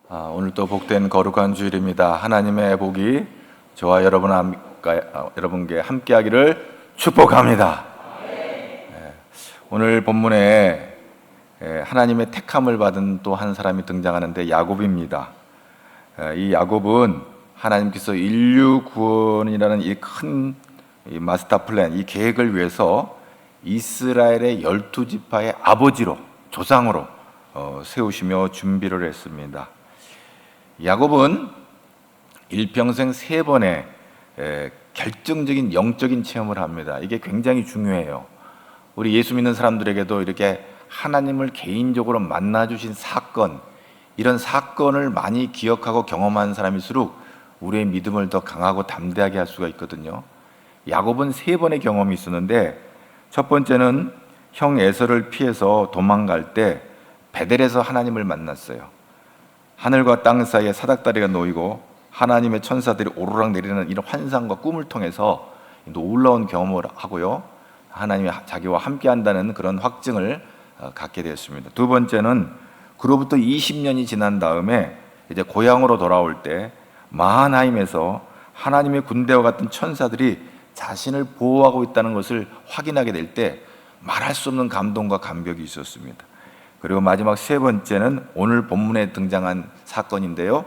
오늘 또 복된 거룩한 주일입니다. 하나님의 복이 저와 여러분께 함께하기를 축복합니다. 오늘 본문에 하나님의 택함을 받은 또 한 사람이 등장하는데 야곱입니다. 이 야곱은 하나님께서 인류 구원이라는 이 큰 마스터 플랜, 이 계획을 위해서 이스라엘의 12지파의 아버지로, 조상으로 세우시며 준비를 했습니다. 야곱은 일평생 3번의 결정적인 영적인 체험을 합니다. 이게 굉장히 중요해요. 우리 예수 믿는 사람들에게도 이렇게 하나님을 개인적으로 만나주신 사건, 이런 사건을 많이 기억하고 경험한 사람일수록 우리의 믿음을 더 강하고 담대하게 할 수가 있거든요. 야곱은 3번의 경험이 있었는데, 첫 번째는 형 에서를 피해서 도망갈 때 베델에서 하나님을 만났어요. 하늘과 땅 사이에 사닥다리가 놓이고 하나님의 천사들이 오르락 내리는 이런 환상과 꿈을 통해서 놀라운 경험을 하고요, 하나님이 자기와 함께 한다는 그런 확증을 갖게 되었습니다. 두 번째는 그로부터 20년이 지난 다음에 이제 고향으로 돌아올 때 마하나임에서 하나님의 군대와 같은 천사들이 자신을 보호하고 있다는 것을 확인하게 될 때 말할 수 없는 감동과 감격이 있었습니다. 그리고 마지막 3번째는 오늘 본문에 등장한 사건인데요,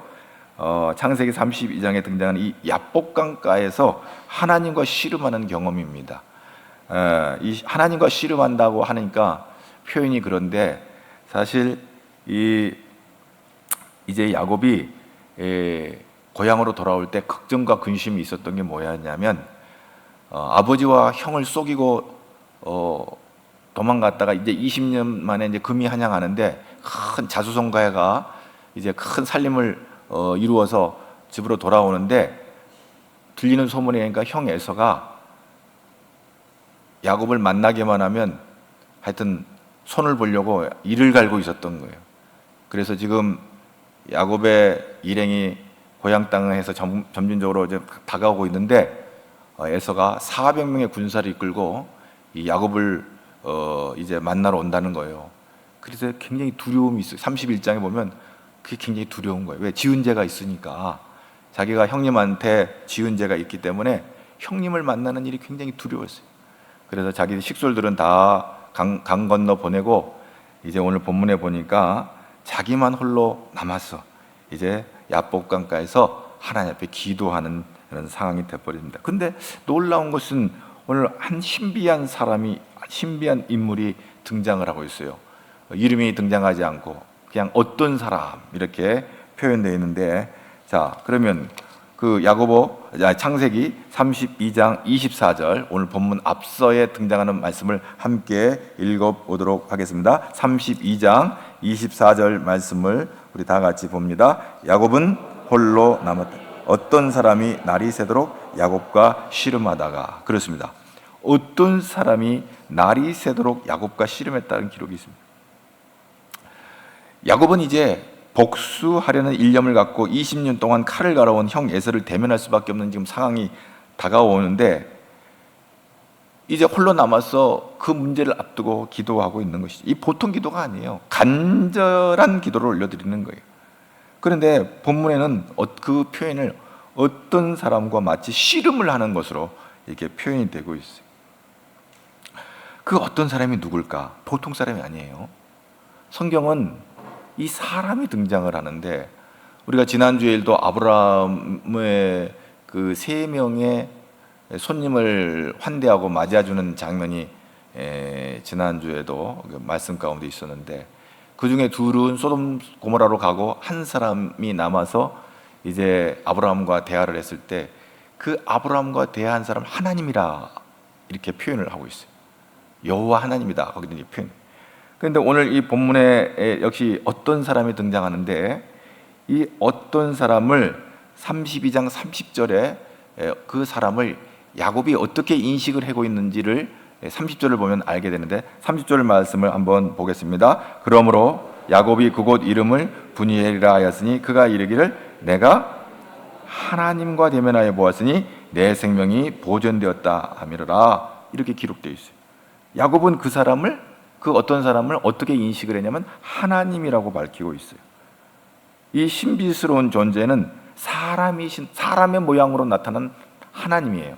창세기 32장에 등장하는 이 야복강가에서 하나님과 씨름하는 경험입니다. 이 하나님과 씨름한다고 하니까 표현이 그런데, 사실 이제 야곱이 고향으로 돌아올 때 걱정과 근심이 있었던 게 뭐였냐면, 아버지와 형을 속이고 도망갔다가 이제 20년 만에 이제 금이 한양하는데 큰 자수성가해가 이제 큰 살림을 이루어서 집으로 돌아오는데, 들리는 소문에 의하니까 형 에서가 야곱을 만나기만 하면 하여튼 손을 보려고 이를 갈고 있었던 거예요. 그래서 지금 야곱의 일행이 고향 땅에서 점진적으로 이제 다가오고 있는데, 에서가 400명의 군사를 이끌고 이 야곱을 이제 만나러 온다는 거예요. 그래서 굉장히 두려움이 있어요. 31장에 보면 그게 굉장히 두려운 거예요. 왜? 지은 죄가 있으니까. 자기가 형님한테 지은 죄가 있기 때문에 형님을 만나는 일이 굉장히 두려웠어요. 그래서 자기 식솔들은 다 강 건너 보내고, 이제 오늘 본문에 보니까 자기만 홀로 남았어. 이제 야복강가에서 하나님 앞에 기도하는 그런 상황이 되어버립니다. 근데 놀라운 것은 오늘 한 신비한 인물이 등장을 하고 있어요. 이름이 등장하지 않고 그냥 어떤 사람 이렇게 표현되어 있는데, 자, 그러면 그 창세기 32장 24절, 오늘 본문 앞서에 등장하는 말씀을 함께 읽어보도록 하겠습니다. 32장 24절 말씀을 우리 다 같이 봅니다. 야곱은 홀로 남았다. 어떤 사람이 날이 새도록 야곱과 씨름하다가. 그렇습니다. 어떤 사람이 날이 새도록 야곱과 씨름했다는 기록이 있습니다. 야곱은 이제 복수하려는 일념을 갖고 20년 동안 칼을 갈아온 형 에서를 대면할 수밖에 없는 지금 상황이 다가오는데, 이제 홀로 남아서 그 문제를 앞두고 기도하고 있는 것이죠. 이 보통 기도가 아니에요. 간절한 기도를 올려드리는 거예요. 그런데 본문에는 그 표현을 어떤 사람과 마치 씨름을 하는 것으로 이렇게 표현이 되고 있어요. 그 어떤 사람이 누굴까? 보통 사람이 아니에요. 성경은 이 사람이 등장을 하는데, 우리가 지난주에도 아브라함의 그 3명의 손님을 환대하고 맞이해주는 장면이 지난주에도 말씀 가운데 있었는데, 그 중에 둘은 소돔 고모라로 가고 한 사람이 남아서 이제 아브라함과 대화를 했을 때 그 아브라함과 대화한 사람 하나님이라 이렇게 표현을 하고 있어요. 여호와 하나님이다, 거기는 이 표현. 그런데 오늘 이 본문에 역시 어떤 사람이 등장하는데, 이 어떤 사람을 32장 30절에 그 사람을 야곱이 어떻게 인식을 하고 있는지를 30절을 보면 알게 되는데, 30절 말씀을 한번 보겠습니다. 그러므로 야곱이 그곳 이름을 브니엘이라 하였으니 그가 이르기를 내가 하나님과 대면하여 보았으니 내 생명이 보존되었다 하미르라, 이렇게 기록되어 있어요. 야곱은 그 어떤 사람을 어떻게 인식을 했냐면 하나님이라고 밝히고 있어요. 이 신비스러운 존재는 사람의 모양으로 나타난 하나님이에요.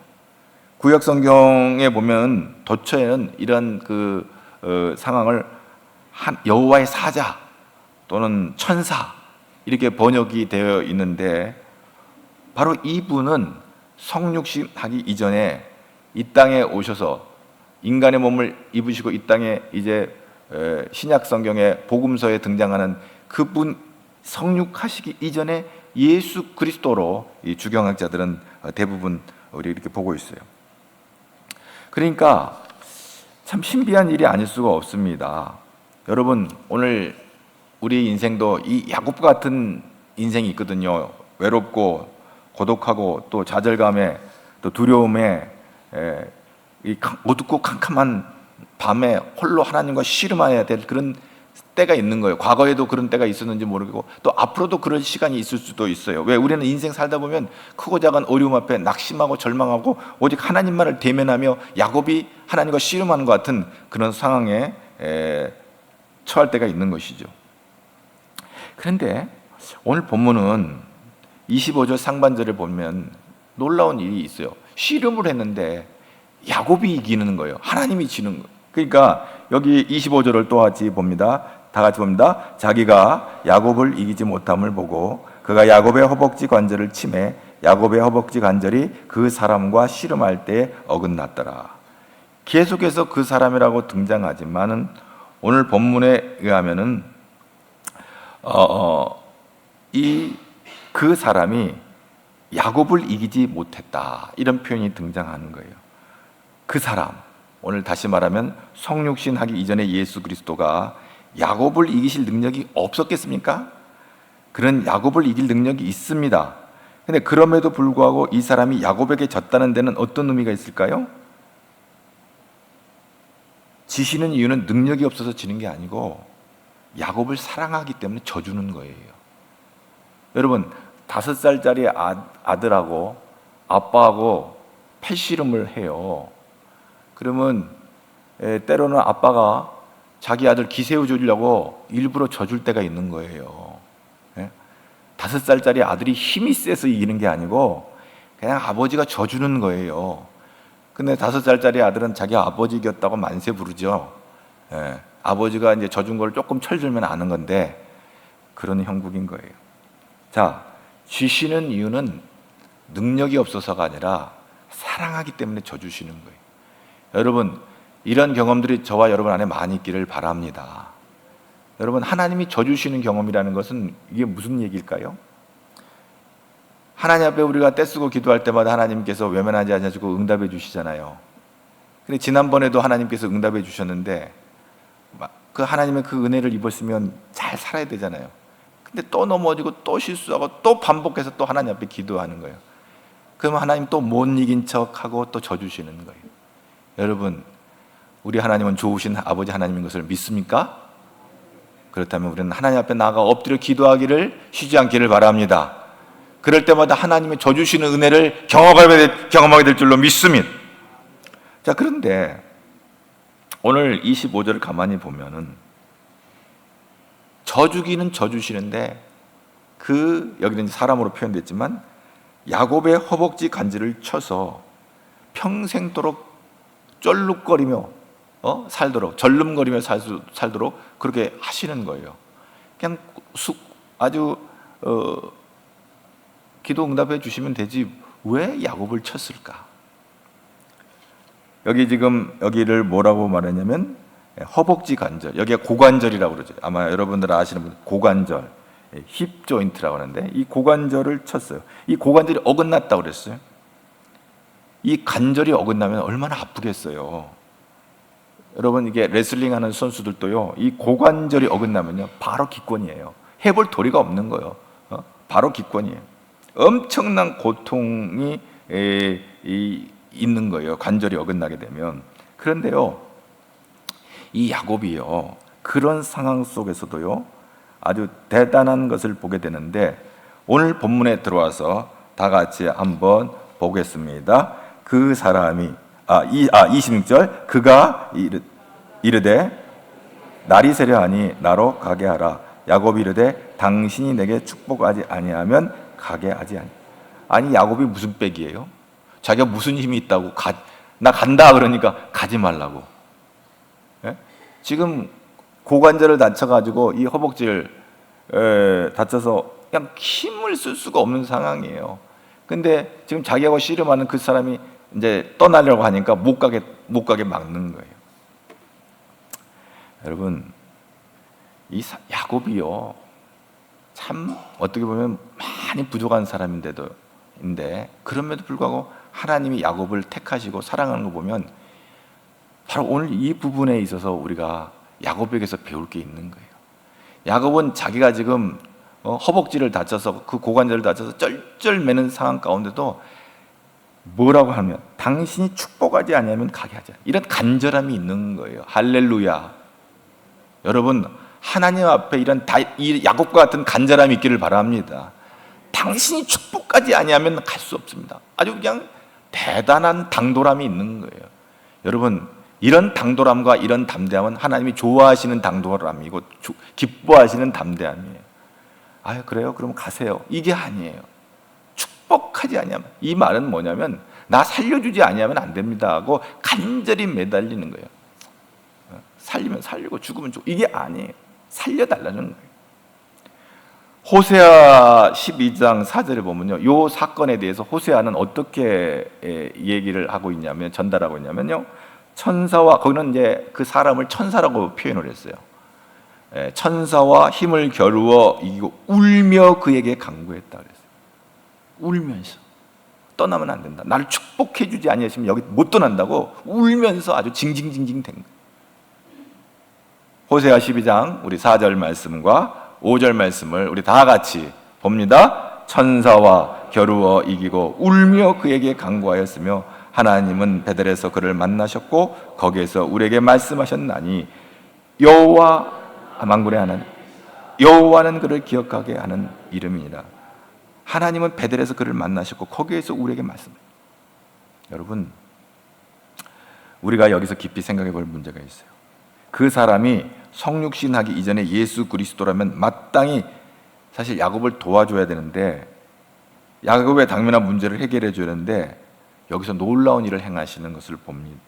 구약 성경에 보면 도처에는 이런 상황을 여호와의 사자 또는 천사 이렇게 번역이 되어 있는데, 바로 이분은 성육신 하기 이전에 이 땅에 오셔서 인간의 몸을 입으시고 이 땅에 이제 신약 성경의 복음서에 등장하는 그분 성육하시기 이전에 예수 그리스도로 이 주경학자들은 대부분 우리 이렇게 보고 있어요. 그러니까 참 신비한 일이 아닐 수가 없습니다. 여러분, 오늘 우리 인생도 이 야곱 같은 인생이 있거든요. 외롭고 고독하고 또 좌절감에 또 두려움에 이 어둡고 캄캄한 밤에 홀로 하나님과 씨름해야 될 그런 때가 있는 거예요. 과거에도 그런 때가 있었는지 모르겠고 또 앞으로도 그런 시간이 있을 수도 있어요. 왜? 우리는 인생 살다 보면 크고 작은 어려움 앞에 낙심하고 절망하고 오직 하나님만을 대면하며 야곱이 하나님과 씨름하는 것 같은 그런 상황에 처할 때가 있는 것이죠. 그런데 오늘 본문은 25절 상반절을 보면 놀라운 일이 있어요. 씨름을 했는데 야곱이 이기는 거예요. 하나님이 지는 거예요. 그러니까 여기 25절을 또 같이 봅니다. 다 같이 봅니다. 자기가 야곱을 이기지 못함을 보고 그가 야곱의 허벅지 관절을 치매 야곱의 허벅지 관절이 그 사람과 씨름할 때 어긋났더라. 계속해서 그 사람이라고 등장하지만은 오늘 본문에 의하면은 그 사람이 야곱을 이기지 못했다, 이런 표현이 등장하는 거예요. 그 사람, 오늘 다시 말하면 성육신 하기 이전에 예수 그리스도가 야곱을 이기실 능력이 없었겠습니까? 그런 야곱을 이길 능력이 있습니다. 근데 그럼에도 불구하고 이 사람이 야곱에게 졌다는 데는 어떤 의미가 있을까요? 지시는 이유는 능력이 없어서 지는 게 아니고 야곱을 사랑하기 때문에 져주는 거예요. 여러분, 5살짜리 아들하고 아빠하고 패씨름을 해요. 그러면 때로는 아빠가 자기 아들 기세워 주려고 일부러 져줄 때가 있는 거예요. 5살짜리 아들이 힘이 세서 이기는 게 아니고 그냥 아버지가 져주는 거예요. 근데 5살짜리 아들은 자기 아버지 이겼다고 만세 부르죠. 아버지가 이제 져준 걸 조금 철들면 아는 건데 그런 형국인 거예요. 자, 쥐시는 이유는 능력이 없어서가 아니라 사랑하기 때문에 져주시는 거예요. 여러분, 이런 경험들이 저와 여러분 안에 많이 있기를 바랍니다. 여러분, 하나님이 져주시는 경험이라는 것은 이게 무슨 얘기일까요? 하나님 앞에 우리가 떼쓰고 기도할 때마다 하나님께서 외면하지 않으시고 응답해 주시잖아요. 근데 지난번에도 하나님께서 응답해 주셨는데 그 하나님의 그 은혜를 입었으면 잘 살아야 되잖아요. 근데 또 넘어지고 또 실수하고 또 반복해서 또 하나님 앞에 기도하는 거예요. 그러면 하나님 또 못 이긴 척하고 또 져주시는 거예요. 여러분, 우리 하나님은 좋으신 아버지 하나님인 것을 믿습니까? 그렇다면 우리는 하나님 앞에 나아가 엎드려 기도하기를 쉬지 않기를 바랍니다. 그럴 때마다 하나님의 져주시는 은혜를 경험하게 될 줄로 믿습니다. 자, 그런데 오늘 25절을 가만히 보면은 져주기는 져주시는데 여기는 사람으로 표현됐지만 야곱의 허벅지 간지를 쳐서 평생도록 쩔룩거리며 살도록, 절름거리며 살도록 그렇게 하시는 거예요. 그냥 아주 기도 응답해 주시면 되지 왜 야곱을 쳤을까? 여기를 뭐라고 말하냐면 허벅지 관절, 여기가 고관절이라고 그러죠. 아마 여러분들 아시는 분, 고관절, 힙 조인트라고 하는데 이 고관절을 쳤어요. 이 고관절이 어긋났다고 그랬어요. 이 관절이 어긋나면 얼마나 아프겠어요. 여러분, 이게 레슬링 하는 선수들도요, 이 고관절이 어긋나면요 바로 기권이에요. 해볼 도리가 없는 거예요. 바로 기권이에요. 엄청난 고통이 있는 거예요. 관절이 어긋나게 되면. 그런데요, 이 야곱이요, 그런 상황 속에서도요 아주 대단한 것을 보게 되는데, 오늘 본문에 들어와서 다 같이 한번 보겠습니다. 그 사람이 26절, 그가 이르되 날이 새려하니 나로 가게 하라. 야곱이 이르되 당신이 내게 축복하지 아니하면 가게 하지 아니. 아니 야곱이 무슨 빽이에요? 자기가 무슨 힘이 있다고 나 간다 그러니까 가지 말라고. 예? 지금 고관절을 다쳐가지고 이 허벅지를 다쳐서 그냥 힘을 쓸 수가 없는 상황이에요. 근데 지금 자기하고 씨름하는 그 사람이 이제 떠나려고 하니까 못 가게 막는 거예요. 여러분, 이 야곱이요, 참 어떻게 보면 많이 부족한 사람인데 그럼에도 불구하고 하나님이 야곱을 택하시고 사랑하는 거 보면 바로 오늘 이 부분에 있어서 우리가 야곱에게서 배울 게 있는 거예요. 야곱은 자기가 지금 허벅지를 다쳐서 그 고관절을 다쳐서 쩔쩔매는 상황 가운데도 뭐라고 하면 당신이 축복하지 아니하면 가게 하자, 이런 간절함이 있는 거예요. 할렐루야. 여러분, 하나님 앞에 이 야곱과 같은 간절함이 있기를 바랍니다. 당신이 축복하지 아니하면 갈 수 없습니다. 아주 그냥 대단한 당돌함이 있는 거예요. 여러분, 이런 당돌함과 이런 담대함은 하나님이 좋아하시는 당돌함이고 기뻐하시는 담대함이에요. 아, 그래요? 그럼 가세요. 이게 아니에요. 축복하지 아니하면, 이 말은 뭐냐면 나 살려주지 아니하면 안 됩니다 하고 간절히 매달리는 거예요. 살리면 살리고 죽으면 죽고, 이게 아니에요. 살려달라는 거예요. 호세아 12장 4절에 보면요, 이 사건에 대해서 호세아는 어떻게 얘기를 하고 있냐면, 전달하고 있냐면요, 천사와, 거기는 이제 그 사람을 천사라고 표현을 했어요. 천사와 힘을 겨루어 이기고 울며 그에게 간구했다 그랬어요. 울면서 떠나면 안 된다, 나를 축복해 주지 아니하시면 여기 못 떠난다고 울면서 아주 징징징징 된 거예요. 호세아 12장 우리 4절 말씀과 5절 말씀을 우리 다 같이 봅니다. 천사와 겨루어 이기고 울며 그에게 간구하였으며 하나님은 베델에서 그를 만나셨고 거기에서 우리에게 말씀하셨나니 여호와, 만군의 하나님 여호와는 그를 기억하게 하는 이름이니라. 하나님은 베델에서 그를 만나셨고 거기에서 우리에게 말씀하셨습니다. 여러분, 우리가 여기서 깊이 생각해 볼 문제가 있어요. 그 사람이 성육신하기 이전에 예수 그리스도라면 마땅히 사실 야곱을 도와줘야 되는데, 야곱의 당면한 문제를 해결해 줘야 되는데 여기서 놀라운 일을 행하시는 것을 봅니다.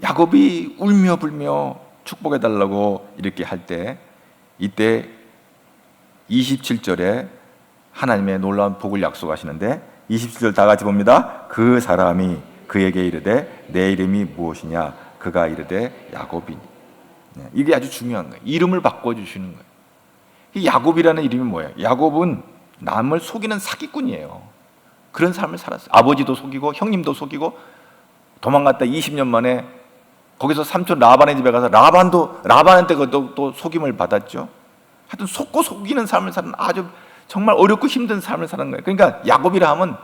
야곱이 울며 불며 축복해 달라고 이렇게 할 때, 이때 27절에 하나님의 놀라운 복을 약속하시는데, 27절 다 같이 봅니다. 그 사람이 그에게 이르되 내 이름이 무엇이냐? 그가 이르되 야곱이니. 이게 아주 중요한 거예요. 이름을 바꿔주시는 거예요. 이 야곱이라는 이름이 뭐예요? 야곱은 남을 속이는 사기꾼이에요. 그런 삶을 살았어요. 아버지도 속이고 형님도 속이고, 도망갔다 20년 만에 거기서 삼촌 라반의 집에 가서 라반한테 또 속임을 받았죠. 하여튼 속고 속이는 삶을 사는, 아주 정말 어렵고 힘든 삶을 사는 거예요. 그러니까 야곱이라 하면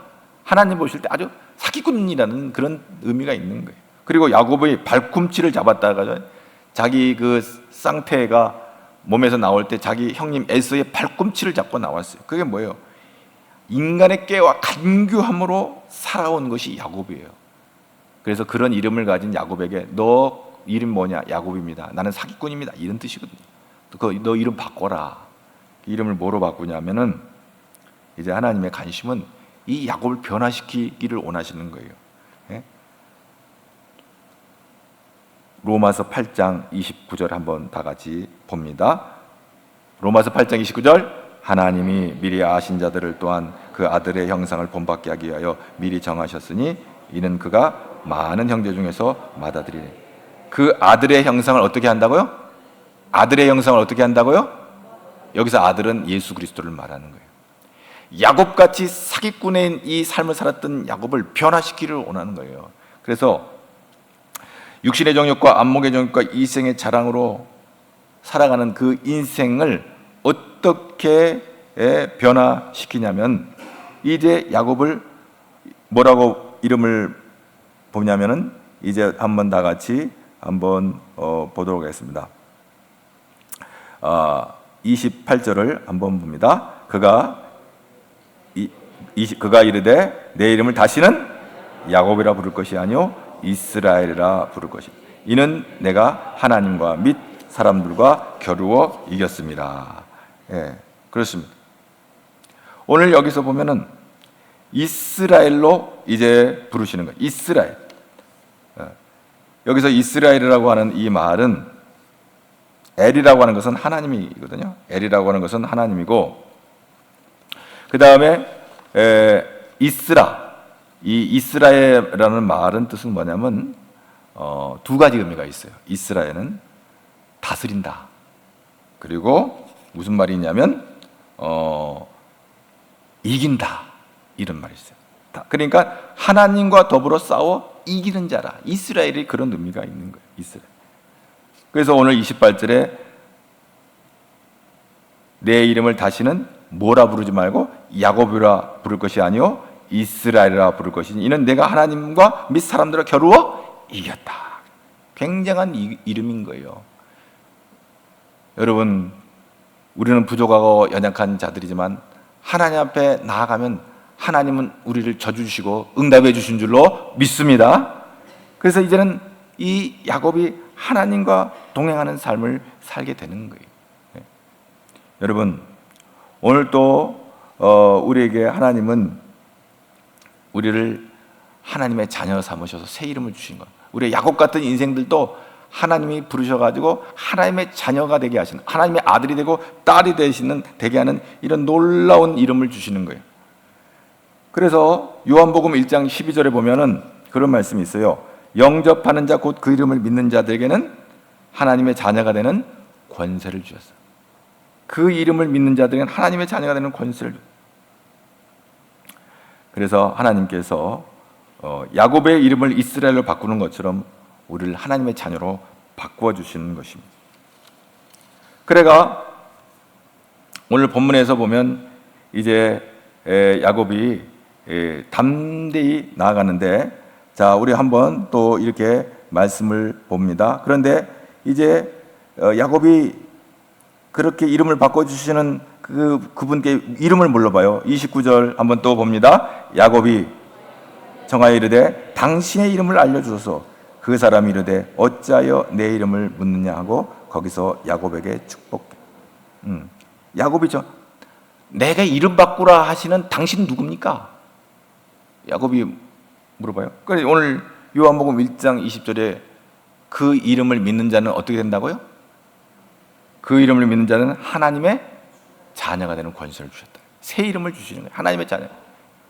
하나님 보실 때 아주 사기꾼이라는 그런 의미가 있는 거예요. 그리고 야곱의 발꿈치를 잡았다가 자기 그 쌍태가 몸에서 나올 때 자기 형님 에서의 발꿈치를 잡고 나왔어요. 그게 뭐예요? 인간의 깨와 간교함으로 살아온 것이 야곱이에요. 그래서 그런 이름을 가진 야곱에게 너 이름 뭐냐? 야곱입니다. 나는 사기꾼입니다. 이런 뜻이거든요. 너 이름 바꿔라. 이름을 뭐로 바꾸냐면은, 이제 하나님의 관심은 이 야곱을 변화시키기를 원하시는 거예요. 예? 로마서 8장 29절 한번 다 같이 봅니다. 로마서 8장 29절, 하나님이 미리 아신 자들을 또한 그 아들의 형상을 본받게 하기 위하여 미리 정하셨으니 이는 그가 많은 형제 중에서 맏아들이래. 그 아들의 형상을 어떻게 한다고요? 아들의 형상을 어떻게 한다고요? 여기서 아들은 예수 그리스도를 말하는 거예요. 야곱같이 사기꾼의 이 삶을 살았던 야곱을 변화시키기를 원하는 거예요. 그래서 육신의 정욕과 안목의 정욕과 이생의 자랑으로 살아가는 그 인생을 어떻게 변화시키냐면, 이제 야곱을 뭐라고 이름을 보냐면은, 이제 한번 다 같이 한번 보도록 하겠습니다. 28절을 한번 봅니다. 그가 이르되 내 이름을 다시는 야곱이라 부를 것이 아니요 이스라엘이라 부를 것이, 이는 내가 하나님과 및 사람들과 겨루어 이겼습니다. 예, 그렇습니다. 오늘 여기서 보면은 이스라엘로 이제 부르시는 거예요. 이스라엘. 여기서 이스라엘이라고 하는 이 말은 엘이라고 하는 것은 하나님이거든요. 엘이라고 하는 것은 하나님이고, 그 다음에 이 이스라엘이라는 말은 뜻은 뭐냐면 두 가지 의미가 있어요. 이스라엘은 다스린다. 그리고 무슨 말이 있냐면 이긴다, 이런 말이 있어요. 그러니까 하나님과 더불어 싸워 이기는 자라. 이스라엘이 그런 의미가 있는 거예요. 이스라엘. 그래서 오늘 28절에 내 이름을 다시는 뭐라 부르지 말고 야곱이라 부를 것이 아니요 이스라엘이라 부를 것이니 이는 내가 하나님과 및 사람들을 겨루어 이겼다. 굉장한 이름인 거예요. 여러분, 우리는 부족하고 연약한 자들이지만 하나님 앞에 나아가면 하나님은 우리를 져주시고 응답해 주신 줄로 믿습니다. 그래서 이제는 이 야곱이 하나님과 동행하는 삶을 살게 되는 거예요. 네. 여러분, 오늘 또 우리에게 하나님은 우리를 하나님의 자녀 삼으셔서 새 이름을 주신 것. 우리 야곱 같은 인생들도 하나님이 부르셔가지고 하나님의 자녀가 되게 하시는, 하나님의 아들이 되고 딸이 되게 하는 이런 놀라운 이름을 주시는 거예요. 그래서 요한복음 1장 12절에 보면은 그런 말씀이 있어요. 영접하는 자 곧 그 이름을 믿는 자들에게는 하나님의 자녀가 되는 권세를 주셨어요. 그 이름을 믿는 자들에게는 하나님의 자녀가 되는 권세를 주셨어요. 그래서 하나님께서 야곱의 이름을 이스라엘로 바꾸는 것처럼 우리를 하나님의 자녀로 바꾸어 주시는 것입니다. 그래가 오늘 본문에서 보면 이제 야곱이 담대히 나아가는데, 자, 우리 한번 또 이렇게 말씀을 봅니다. 그런데 이제 야곱이 그렇게 이름을 바꿔주시는 그분께 이름을 물어봐요. 29절 한번 또 봅니다. 야곱이 정하여 이르되 당신의 이름을 알려주소서. 그 사람이 이르되 어찌하여 내 이름을 묻느냐 하고 거기서 야곱에게 축복해. 야곱이죠. 내가 이름 바꾸라 하시는 당신 누굽니까? 야곱이 물어봐요. 그래서 오늘 요한복음 1장 20절에 그 이름을 믿는 자는 어떻게 된다고요? 그 이름을 믿는 자는 하나님의 자녀가 되는 권세를 주셨다. 새 이름을 주시는 거예요. 하나님의 자녀.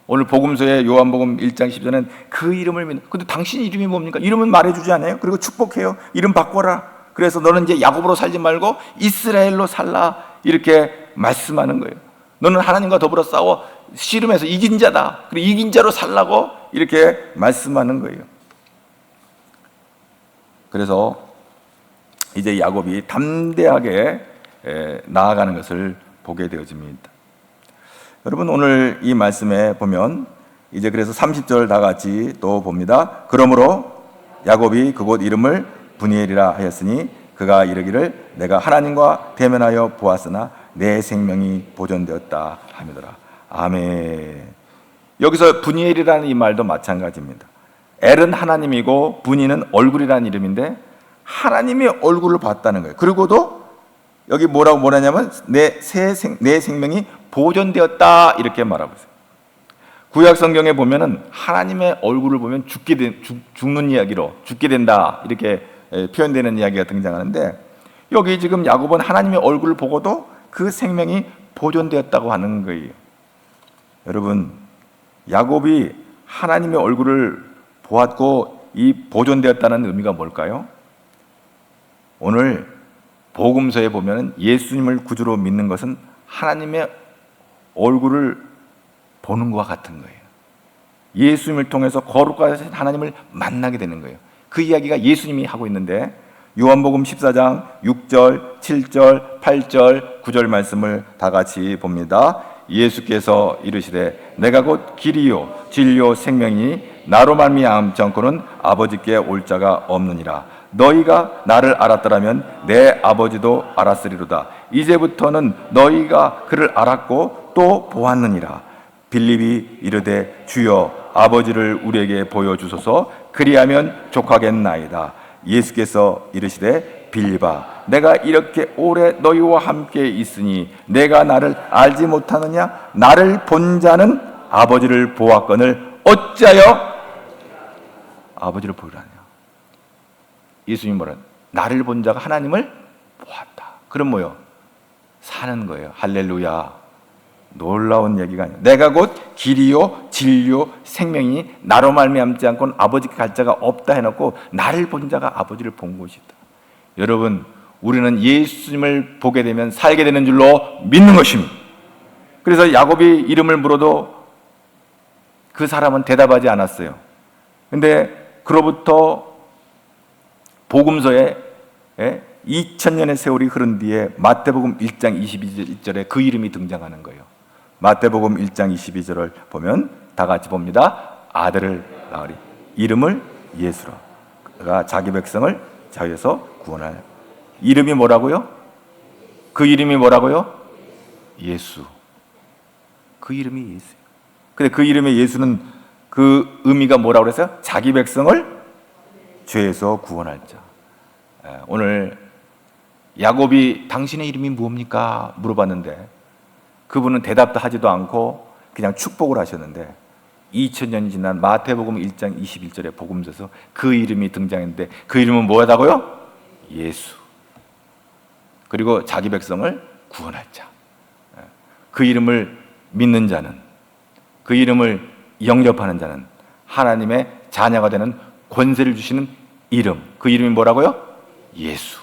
오늘 복음서에 요한복음 1장 10절은 그 이름을 믿는. 근데 당신 이름이 뭡니까? 이름은 말해주지 않아요? 그리고 축복해요. 이름 바꿔라. 그래서 너는 이제 야곱으로 살지 말고 이스라엘로 살라. 이렇게 말씀하는 거예요. 너는 하나님과 더불어 싸워 씨름해서 이긴 자다. 그리고 이긴 자로 살라고 이렇게 말씀하는 거예요. 그래서 이제 야곱이 담대하게 나아가는 것을 보게 되어집니다. 여러분, 오늘 이 말씀에 보면 이제 그래서 30절 다 같이 또 봅니다. 그러므로 야곱이 그곳 이름을 브니엘이라 하였으니 그가 이르기를 내가 하나님과 대면하여 보았으나 내 생명이 보존되었다 하미더라. 아멘. 여기서 브니엘이라는 이 말도 마찬가지입니다. 엘은 하나님이고 브니는 얼굴이라는 이름인데 하나님의 얼굴을 봤다는 거예요. 그리고도 여기 뭐냐면 내 생명이 보존되었다 이렇게 말하고 있어요. 구약 성경에 보면은 하나님의 얼굴을 보면 죽는 이야기로 죽게 된다 이렇게 표현되는 이야기가 등장하는데, 여기 지금 야곱은 하나님의 얼굴을 보고도 그 생명이 보존되었다고 하는 거예요. 여러분, 야곱이 하나님의 얼굴을 보았고 이 보존되었다는 의미가 뭘까요? 오늘 복음서에 보면 예수님을 구주로 믿는 것은 하나님의 얼굴을 보는 것과 같은 거예요. 예수님을 통해서 거룩하신 하나님을 만나게 되는 거예요. 그 이야기가 예수님이 하고 있는데 요한복음 14장 6절, 7절, 8절, 9절 말씀을 다 같이 봅니다. 예수께서 이르시되 내가 곧 길이요 진리요 생명이니 나로 말미암지 않고는 아버지께 올 자가 없느니라. 너희가 나를 알았더라면 내 아버지도 알았으리로다. 이제부터는 너희가 그를 알았고 또 보았느니라. 빌립이 이르되 주여 아버지를 우리에게 보여주소서. 그리하면 족하겠나이다. 예수께서 이르시되 빌립아 내가 이렇게 오래 너희와 함께 있으니 내가 나를 알지 못하느냐? 나를 본 자는 아버지를 보았거늘 어찌하여 아버지를 보이라냐? 예수님이 뭐라? 나를 본 자가 하나님을 보았다. 그럼 뭐요? 사는 거예요. 할렐루야. 놀라운 얘기가 아니에요. 내가 곧 길이요 진리요 생명이 나로 말미암지 않고는 아버지께 갈 자가 없다 해놓고 나를 본 자가 아버지를 본 것이다. 여러분, 우리는 예수님을 보게 되면 살게 되는 줄로 믿는 것입니다. 그래서 야곱이 이름을 물어도 그 사람은 대답하지 않았어요. 근데 그로부터 복음서에 2000년의 세월이 흐른 뒤에 마태복음 1장 22절에 그 이름이 등장하는 거예요. 마태복음 1장 22절을 보면 다 같이 봅니다. 아들을 낳으리 이름을 예수라. 그가 자기 백성을 자유에서 구원하여. 이름이 뭐라고요? 그 이름이 뭐라고요? 예수. 그 이름이 예수예요. 근데 그 이름의 예수는 그 의미가 뭐라고 그랬어요? 자기 백성을 죄에서 구원할 자. 오늘 야곱이 당신의 이름이 무엇입니까? 물어봤는데 그분은 대답도 하지도 않고 그냥 축복을 하셨는데 2000년이 지난 마태복음 1장 21절에 복음서에서 그 이름이 등장했는데 그 이름은 뭐라고요? 예수. 그리고 자기 백성을 구원할 자. 그 이름을 믿는 자는, 그 이름을 영접하는 자는 하나님의 자녀가 되는 권세를 주시는 이름. 그 이름이 뭐라고요? 예수.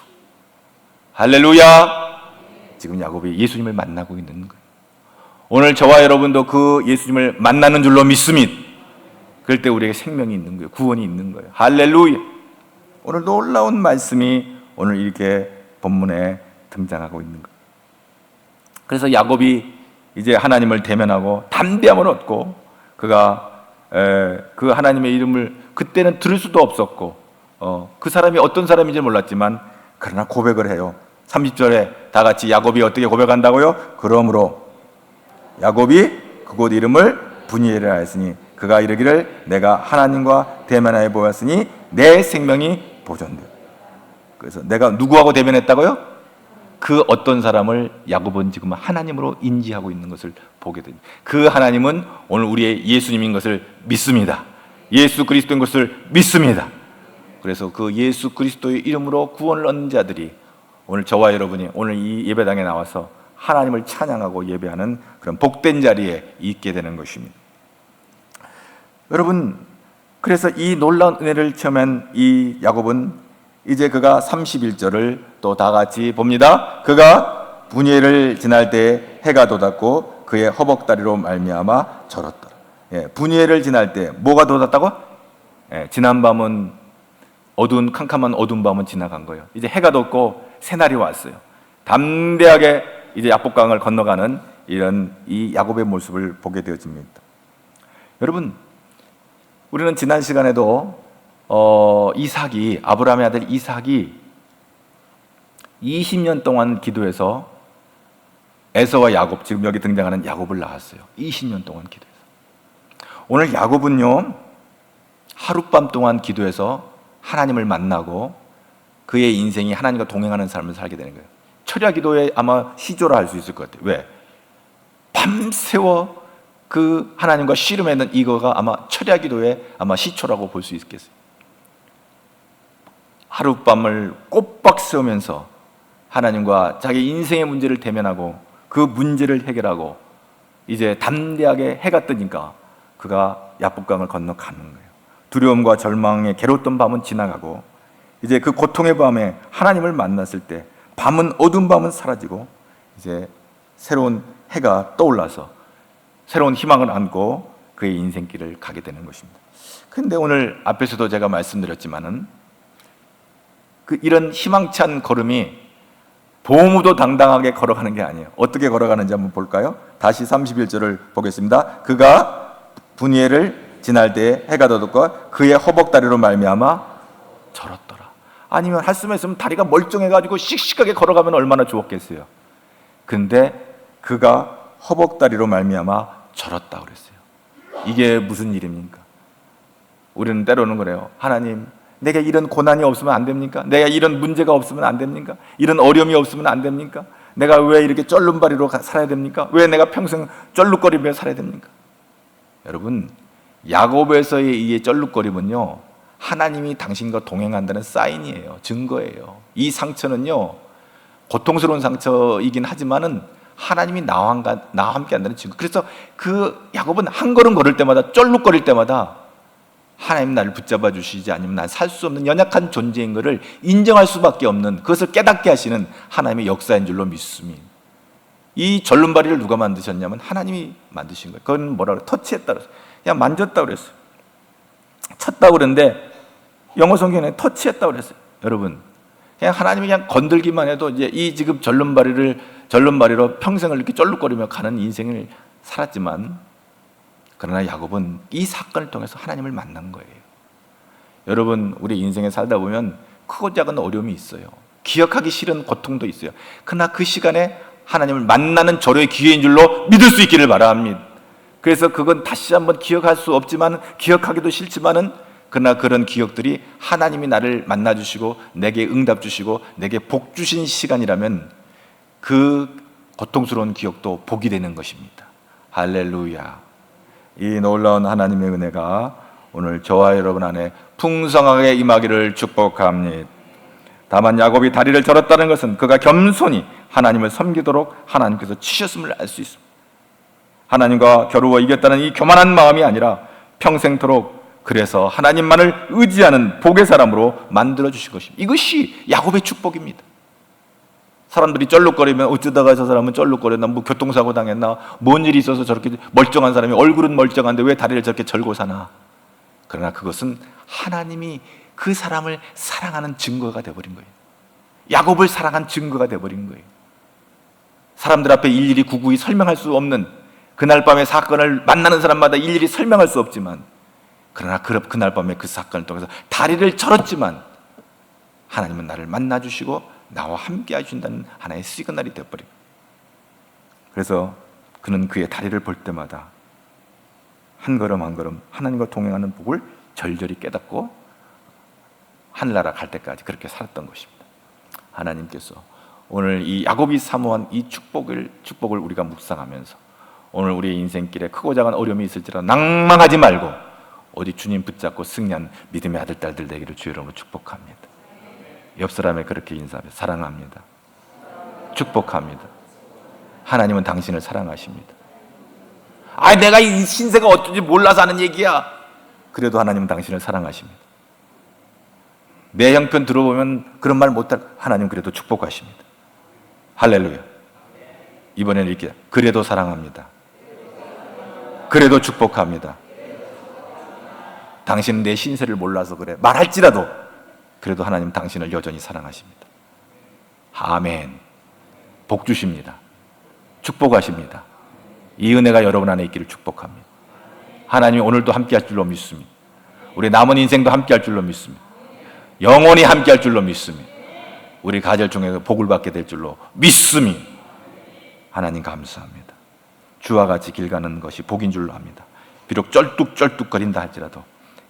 할렐루야. 지금 야곱이 예수님을 만나고 있는 거예요. 오늘 저와 여러분도 그 예수님을 만나는 줄로 믿습니다. 그럴 때 우리에게 생명이 있는 거예요. 구원이 있는 거예요. 할렐루야. 오늘 놀라운 말씀이 오늘 이렇게 본문에 등장하고 있는 거예요. 그래서 야곱이 이제 하나님을 대면하고 담대함을 얻고 그가 그 하나님의 이름을 그때는 들을 수도 없었고 그 사람이 어떤 사람인지 몰랐지만 그러나 고백을 해요. 30절에 다 같이 야곱이 어떻게 고백한다고요? 그러므로 야곱이 그곳 이름을 브니엘이라 하였으니 그가 이르기를 내가 하나님과 대면하여 보았으니 내 생명이 보존되었다. 그래서 내가 누구하고 대면했다고요? 그 어떤 사람을 야곱은 지금 하나님으로 인지하고 있는 것을 보게 됩니다. 그 하나님은 오늘 우리의 예수님인 것을 믿습니다. 예수 그리스도인 것을 믿습니다. 그래서 그 예수 그리스도의 이름으로 구원을 얻는 자들이 오늘 저와 여러분이 오늘 이 예배당에 나와서 하나님을 찬양하고 예배하는 그런 복된 자리에 있게 되는 것입니다. 여러분, 그래서 이 놀라운 은혜를 체험한 이 야곱은 이제 그가 31절을 또 다 같이 봅니다. 그가 분이엘을 지날 때 해가 돋았고 그의 허벅다리로 말미암아 절었더라. 분이엘을 지날 때 뭐가 돋았다고? 지난 밤은 캄캄한 어두운 밤은 지나간 거예요. 이제 해가 돋고 새날이 왔어요. 담대하게 이제 야복강을 건너가는 이런 이 야곱의 모습을 보게 되어집니다. 여러분, 우리는 지난 시간에도 이삭이, 아브라함의 아들 이삭이 20년 동안 기도해서 에서와 야곱, 지금 여기 등장하는 야곱을 낳았어요. 20년 동안 기도해서. 오늘 야곱은요, 하룻밤 동안 기도해서 하나님을 만나고 그의 인생이 하나님과 동행하는 삶을 살게 되는 거예요. 철야 기도에 아마 시조라 할 수 있을 것 같아요. 왜? 밤새워 그 하나님과 씨름했는 이거가 아마 철야 기도의 아마 시초라고 볼 수 있겠어요. 하룻밤을 꼬박 세우면서 하나님과 자기 인생의 문제를 대면하고 그 문제를 해결하고 이제 담대하게 해가 뜨니까 그가 야복강을 건너가는 거예요. 두려움과 절망에 괴로웠던 밤은 지나가고 이제 그 고통의 밤에 하나님을 만났을 때 밤은 어두운 밤은 사라지고 이제 새로운 해가 떠올라서 새로운 희망을 안고 그의 인생길을 가게 되는 것입니다. 그런데 오늘 앞에서도 제가 말씀드렸지만은 이런 희망찬 걸음이 보무도 당당하게 걸어가는 게 아니에요. 어떻게 걸어가는지 한번 볼까요? 다시 31절을 보겠습니다. 그가 분이엘을 지날 때에 해가 돋았고 그의 허벅다리로 말미암아 절었더라. 아니면 할 수만 있으면 다리가 멀쩡해가지고 씩씩하게 걸어가면 얼마나 좋았겠어요. 근데 그가 허벅다리로 말미암아 절었다 그랬어요. 이게 무슨 일입니까? 우리는 때로는 그래요. 하나님, 내게 이런 고난이 없으면 안 됩니까? 내가 이런 문제가 없으면 안 됩니까? 이런 어려움이 없으면 안 됩니까? 내가 왜 이렇게 쩔눈바리로 살아야 됩니까? 왜 내가 평생 쩔룩거리며 살아야 됩니까? 여러분, 야고보에서의 이 쩔룩거림은요, 하나님이 당신과 동행한다는 사인이에요. 증거예요. 이 상처는요, 고통스러운 상처이긴 하지만은 하나님이 나와 함께 한다는 증거. 그래서 그 야곱은 한 걸음 걸을 때마다, 쩔룩거릴 때마다 하나님 나를 붙잡아 주시지 않으면 난 살 수 없는 연약한 존재인 것을 인정할 수밖에 없는, 그것을 깨닫게 하시는 하나님의 역사인 줄로 믿습니다. 이 절름발이를 누가 만드셨냐면 하나님이 만드신 거예요. 그건 뭐라 그래요? 터치했다 그랬어요. 그냥 만졌다 그랬어요. 쳤다고 그랬는데 영어 성경에 터치했다 그랬어요. 여러분, 그냥 하나님이 그냥 건들기만 해도 이제 이 지금 절름발이로 평생을 이렇게 쩔룩거리며 가는 인생을 살았지만, 그러나 야곱은 이 사건을 통해서 하나님을 만난 거예요. 여러분, 우리 인생에 살다 보면 크고 작은 어려움이 있어요. 기억하기 싫은 고통도 있어요. 그러나 그 시간에 하나님을 만나는 절호의 기회인 줄로 믿을 수 있기를 바랍니다. 그래서 그건 다시 한번 기억할 수 없지만, 기억하기도 싫지만은, 그러나 그런 기억들이 하나님이 나를 만나주시고 내게 응답 주시고 내게 복 주신 시간이라면 그 고통스러운 기억도 복이 되는 것입니다. 할렐루야. 이 놀라운 하나님의 은혜가 오늘 저와 여러분 안에 풍성하게 임하기를 축복합니다. 다만 야곱이 다리를 절었다는 것은 그가 겸손히 하나님을 섬기도록 하나님께서 치셨음을 알 수 있습니다. 하나님과 겨루어 이겼다는 이 교만한 마음이 아니라 평생토록 그래서 하나님만을 의지하는 복의 사람으로 만들어 주신 것입니다. 이것이 야곱의 축복입니다. 사람들이 쩔룩거리면 어쩌다가 저 사람은 쩔룩거렸나, 뭐 교통사고 당했나, 뭔 일이 있어서 저렇게 멀쩡한 사람이, 얼굴은 멀쩡한데 왜 다리를 저렇게 절고 사나. 그러나 그것은 하나님이 그 사람을 사랑하는 증거가 되어버린 거예요. 야곱을 사랑한 증거가 되어버린 거예요. 사람들 앞에 일일이 구구이 설명할 수 없는, 그날 밤의 사건을 만나는 사람마다 일일이 설명할 수 없지만, 그러나 그날 밤에 그 사건을 통해서 다리를 절었지만 하나님은 나를 만나주시고 나와 함께 하신다는 하나의 시그널이 되어버립니다. 그래서 그는 그의 다리를 볼 때마다 한 걸음 한 걸음 하나님과 동행하는 복을 절절히 깨닫고 하늘나라 갈 때까지 그렇게 살았던 것입니다. 하나님께서 오늘 이 야곱이 사모한 이 축복을 우리가 묵상하면서 오늘 우리의 인생길에 크고 작은 어려움이 있을지라도 낭망하지 말고 어디 주님 붙잡고 승리한 믿음의 아들, 딸들 되기를 주의 이름으로 축복합니다. 옆 사람에 그렇게 인사하며 사랑합니다. 축복합니다. 하나님은 당신을 사랑하십니다. 내가 이 신세가 어쩐지 몰라서 하는 얘기야. 그래도 하나님은 당신을 사랑하십니다. 내 형편 들어보면 그런 말 못할, 하나님 그래도 축복하십니다. 할렐루야. 이번에는 이렇게, 그래도 사랑합니다. 그래도 축복합니다. 당신은 내 신세를 몰라서 그래 말할지라도 그래도 하나님 당신을 여전히 사랑하십니다. 아멘. 복 주십니다. 축복하십니다. 이 은혜가 여러분 안에 있기를 축복합니다. 하나님이 오늘도 함께 할 줄로 믿습니다. 우리 남은 인생도 함께 할 줄로 믿습니다. 영원히 함께 할 줄로 믿습니다. 우리 가정 중에서 복을 받게 될 줄로 믿습니다. 하나님 감사합니다. 주와 같이 길 가는 것이 복인 줄로 압니다. 비록 쩔뚝쩔뚝거린다 할지라도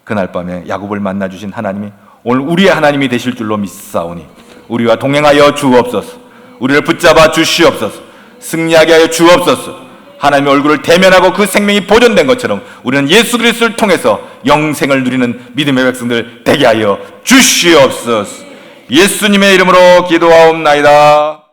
그날 밤에 야곱을 만나주신 하나님이 오늘 우리의 하나님이 되실 줄로 믿사오니 우리와 동행하여 주옵소서. 우리를 붙잡아 주시옵소서. 승리하게 하여 주옵소서. 하나님의 얼굴을 대면하고 그 생명이 보존된 것처럼 우리는 예수 그리스도를 통해서 영생을 누리는 믿음의 백성들 되게 하여 주시옵소서. 예수님의 이름으로 기도하옵나이다.